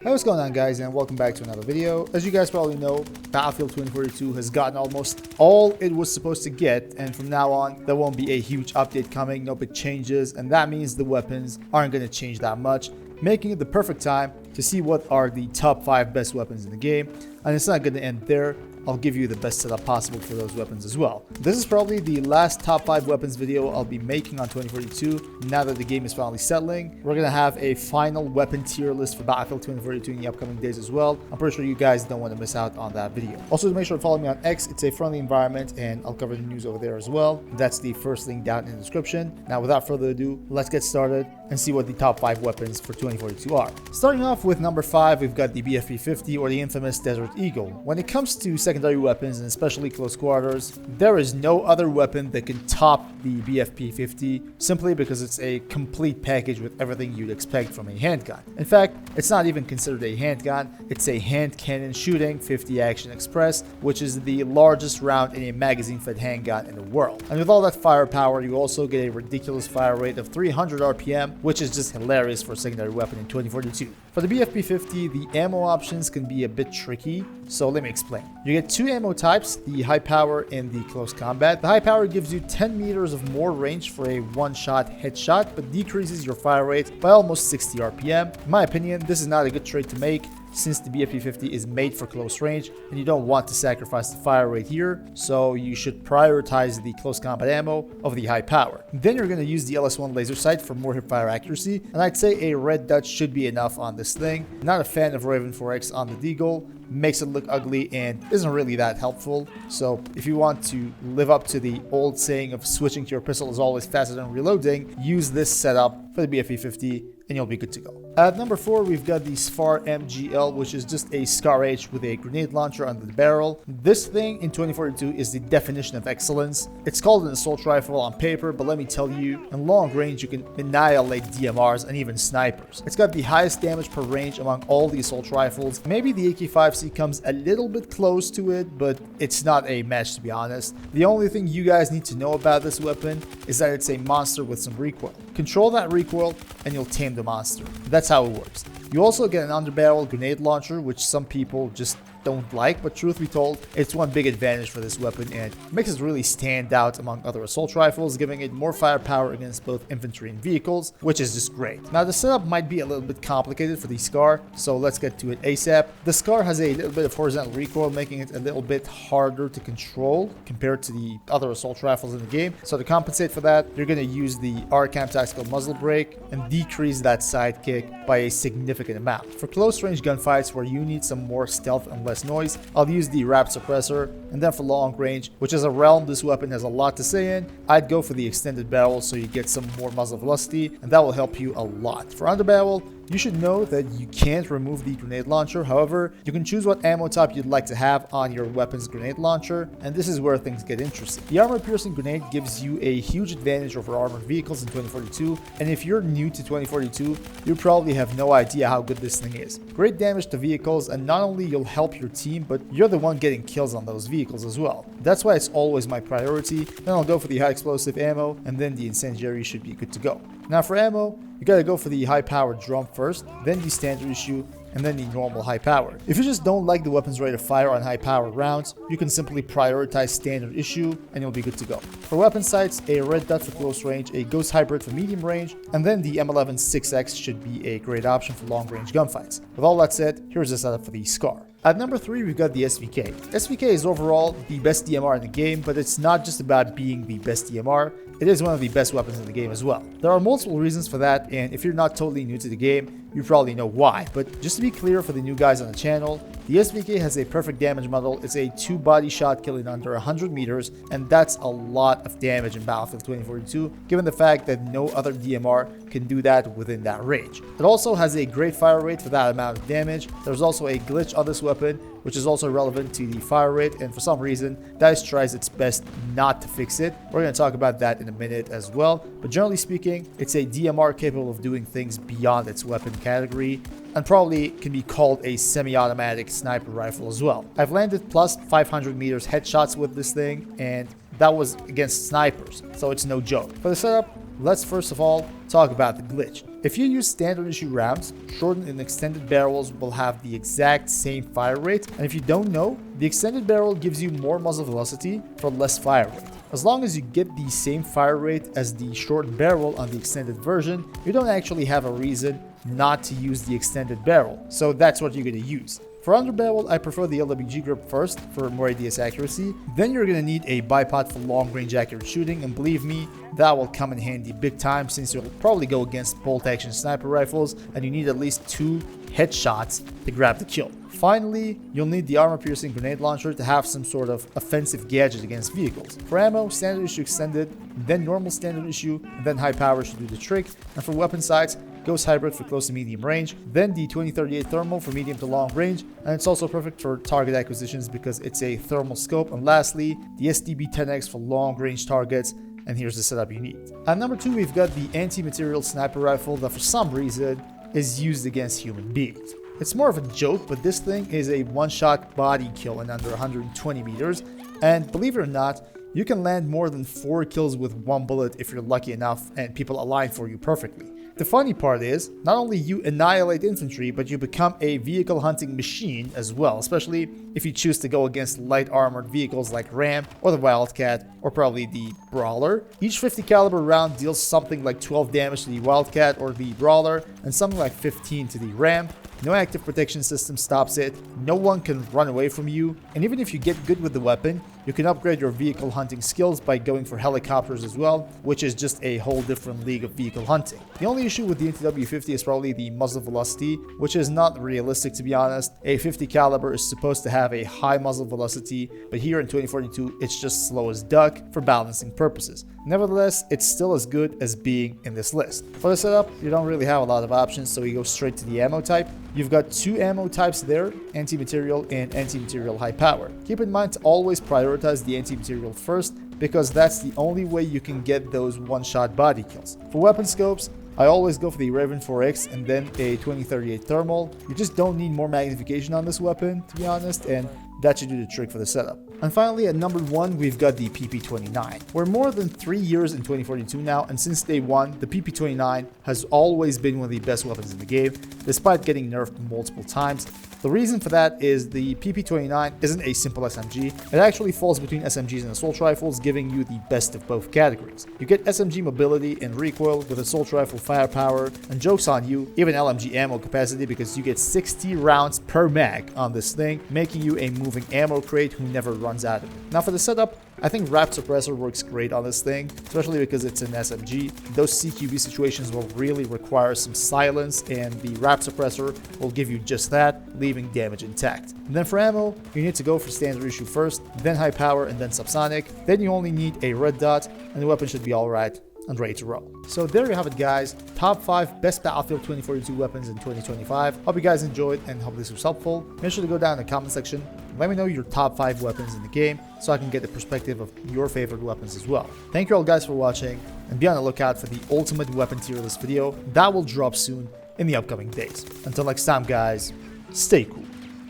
Hey, what's going on, guys, and welcome back to another video. As you guys probably know, Battlefield 2042 has gotten almost all it was supposed to get, and from now on there won't be a huge update coming, no big changes, and that means the weapons aren't going to change that much, making it the perfect time to see what are the top 5 best weapons in the game. And it's not going to end there. I'll give you the best setup possible for those weapons as well. This is probably the last top 5 weapons video I'll be making on 2042 now that the game is finally settling. We're going to have a final weapon tier list for Battlefield 2042 in the upcoming days as well. I'm pretty sure you guys don't want to miss out on that video. Also, make sure to follow me on X. It's a friendly environment and I'll cover the news over there as well. That's the first link down in the description. Now, without further ado, let's get started and see what the top 5 weapons for 2042 are. Starting off with number 5, we've got the BFP-50, or the infamous Desert Eagle. When it comes to secondary weapons, and especially close quarters, there is no other weapon that can top the BFP-50 simply because it's a complete package with everything you'd expect from a handgun. In fact, it's not even considered a handgun, it's a hand cannon shooting 50 Action Express, which is the largest round in a magazine-fed handgun in the world. And with all that firepower, you also get a ridiculous fire rate of 300 RPM, which is just hilarious for a secondary weapon in 2042. For the BFP-50, the ammo options can be a bit tricky, so let me explain. You get 2 ammo types, the high power and the close combat. The high power gives you 10 meters of more range for a one-shot headshot, but decreases your fire rate by almost 60 RPM. In my opinion, this is not a good trade to make, since the BFP-50 is made for close range and you don't want to sacrifice the fire rate here, so you should prioritize the close combat ammo over the high power. Then you're going to use the LS1 laser sight for more hipfire accuracy, and I'd say a red dot should be enough on this thing. Not a fan of Raven 4X on the Deagle, makes it look ugly and isn't really that helpful. So if you want to live up to the old saying of switching to your pistol is always faster than reloading, use this setup for the BFP-50 and you'll be good to go. At number 4, we've got the SFAR MGL, which is just a SCAR H with a grenade launcher under the barrel. This thing in 2042 is the definition of excellence. It's called an assault rifle on paper, but let me tell you, in long range you can annihilate DMRs and even snipers. It's got the highest damage per range among all the assault rifles. Maybe the AK-5C comes a little bit close to it, but it's not a match, to be honest. The only thing you guys need to know about this weapon is that it's a monster with some recoil. Control that recoil and you'll tame the monster. That's how it works. You also get an underbarrel grenade launcher, which some people just don't like, but truth be told, it's one big advantage for this weapon and makes it really stand out among other assault rifles, giving it more firepower against both infantry and vehicles, which is just great. Now, the setup might be a little bit complicated for the SCAR, so let's get to it ASAP. The SCAR has a little bit of horizontal recoil, making it a little bit harder to control compared to the other assault rifles in the game. So to compensate for that, you're going to use the RCAM Tactical Muzzle Brake and decrease that side kick by a significant amount. For close range gunfights where you need some more stealth and less noise, I'll use the Wrap Suppressor, and then for long range, which is a realm this weapon has a lot to say in, I'd go for the extended barrel so you get some more muzzle velocity, and that will help you a lot. For underbarrel, you should know that you can't remove the grenade launcher. However, you can choose what ammo type you'd like to have on your weapon's grenade launcher, and this is where things get interesting. The armor-piercing grenade gives you a huge advantage over armored vehicles in 2042, and if you're new to 2042, you probably have no idea how good this thing is. Great damage to vehicles, and not only you'll help your team, but you're the one getting kills on those vehicles as well. That's why it's always my priority. Then I'll go for the high explosive ammo, and then the incendiary should be good to go. Now for ammo, you gotta go for the high powered drum first, then the standard issue, and then the normal high power. If you just don't like the weapon's rate of fire on high powered rounds, you can simply prioritize standard issue and you'll be good to go. For weapon sights, a red dot for close range, a ghost hybrid for medium range, and then the M11 6X should be a great option for long range gunfights. With all that said, here's the setup for the SCAR. At number 3, we've got the SVK. SVK is overall the best DMR in the game, but it's not just about being the best DMR, it is one of the best weapons in the game as well. There are multiple reasons for that, and if you're not totally new to the game, you probably know why. But just to be clear for the new guys on the channel, the SVK has a perfect damage model. It's a 2-body shot killing under 100 meters, and that's a lot of damage in Battlefield 2042, given the fact that no other DMR can do that within that range. It also has a great fire rate for that amount of damage. There's also a glitch on this weapon, which is also relevant to the fire rate, and for some reason, DICE tries its best not to fix it. We're going to talk about that in a minute as well, but generally speaking, it's a DMR capable of doing things beyond its weapon category, and probably can be called a semi-automatic sniper rifle as well. I've landed plus 500 meters headshots with this thing, and that was against snipers, so it's no joke. For the setup, let's first of all talk about the glitch. If you use standard issue rounds, shortened and extended barrels will have the exact same fire rate, and if you don't know, the extended barrel gives you more muzzle velocity for less fire rate. As long as you get the same fire rate as the shortened barrel on the extended version, you don't actually have a reason not to use the extended barrel, so that's what you're going to use. For underbarrel, I prefer the LWG grip first for more ADS accuracy. Then you're going to need a bipod for long range accurate shooting, and believe me, that will come in handy big time since you'll probably go against bolt action sniper rifles and you need at least 2 headshots to grab the kill. Finally, you'll need the armor piercing grenade launcher to have some sort of offensive gadget against vehicles. For ammo, standard issue extended, then normal standard issue, and then high power should do the trick. And for weapon sights, Ghost Hybrid for close to medium range, then the 2038 thermal for medium to long range, and it's also perfect for target acquisitions because it's a thermal scope. And lastly, the STB 10X for long range targets, and here's the setup you need. At number 2, we've got the anti-material sniper rifle that for some reason is used against human beings. It's more of a joke, but this thing is a one-shot body kill in under 120 meters, and believe it or not, you can land more than 4 kills with 1 bullet if you're lucky enough and people align for you perfectly. The funny part is, not only you annihilate infantry, but you become a vehicle hunting machine as well, especially if you choose to go against light armored vehicles like Ram or the Wildcat or probably the Brawler. Each 50 caliber round deals something like 12 damage to the Wildcat or the Brawler and something like 15 to the Ram. No active protection system stops it, no one can run away from you, and even if you get good with the weapon, you can upgrade your vehicle hunting skills by going for helicopters as well, which is just a whole different league of vehicle hunting. The only issue with the NTW-50 is probably the muzzle velocity, which is not realistic to be honest. A 50 caliber is supposed to have a high muzzle velocity, but here in 2042 it's just slow as duck for balancing purposes. Nevertheless, it's still as good as being in this list. For the setup, you don't really have a lot of options, so you go straight to the ammo type. You've got 2 ammo types there, anti-material and anti-material high power. Keep in mind to always prioritize the anti-material first, because that's the only way you can get those one-shot body kills. For weapon scopes, I always go for the Raven 4X and then a 2038 thermal. You just don't need more magnification on this weapon, to be honest, and that should do the trick for the setup. And finally, at number 1, we've got the PP29. We're more than 3 years in 2042 now, and since day 1, the PP29 has always been one of the best weapons in the game, despite getting nerfed multiple times. The reason for that is the PP29 isn't a simple SMG. It actually falls between SMGs and assault rifles, giving you the best of both categories. You get SMG mobility and recoil with assault rifle firepower, and joke's on you, even LMG ammo capacity, because you get 60 rounds per mag on this thing, making you a moving ammo crate who never runs out of it. Now for the setup, I think Wrap Suppressor works great on this thing, especially because it's an SMG. Those CQB situations will really require some silence, and the Wrap Suppressor will give you just that, leaving damage intact. And then for ammo, you need to go for standard issue first, then high power, and then subsonic. Then you only need a red dot, and the weapon should be alright and ready to roll. So there you have it guys, top 5 best Battlefield 2042 weapons in 2025. Hope you guys enjoyed and hope this was helpful. Make sure to go down in the comment section and let me know your top 5 weapons in the game so I can get the perspective of your favorite weapons as well. Thank you all guys for watching, and be on the lookout for the ultimate weapon tier list video that will drop soon in the upcoming days. Until next time guys, stay cool.